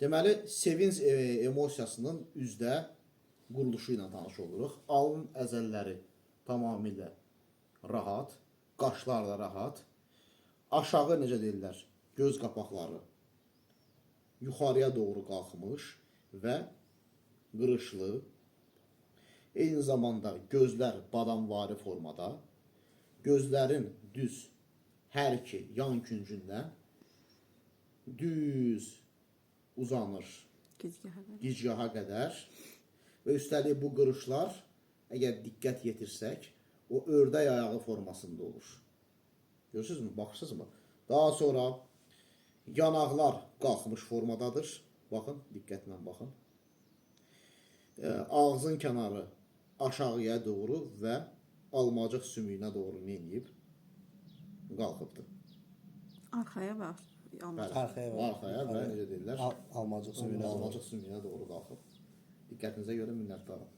Deməli, sevinç emosiyasının üzdə quruluşu ilə tanış oluruq. Alın əzəlləri tamamilə rahat, qaşlar da rahat. Aşağı necə deyirlər, göz qapaqları yuxarıya doğru qalxmış və qırışlı. Eyni zamanda gözlər badamvari formada. Gözlərin düz hər iki yan küncündən düz uzanır gicgaha qədər. Və üstəlik bu qırışlar, əgər diqqət yetirsək, o ördək ayağı formasında olur. Görürsünüzmü? Baxırsınızmı? Daha sonra yanaqlar qalxmış formadadır. Baxın, diqqətlə baxın. Ağzın kənarı aşağıya doğru və almacıq sümüyünə doğru neyib? Qalxıbdır. Arxaya bax. Arxaya və necə deyirlər? Almacıq sümüyünə Almacıq sümüyünə doğru qalxıb. Diqqətinizə görə minnətdarım.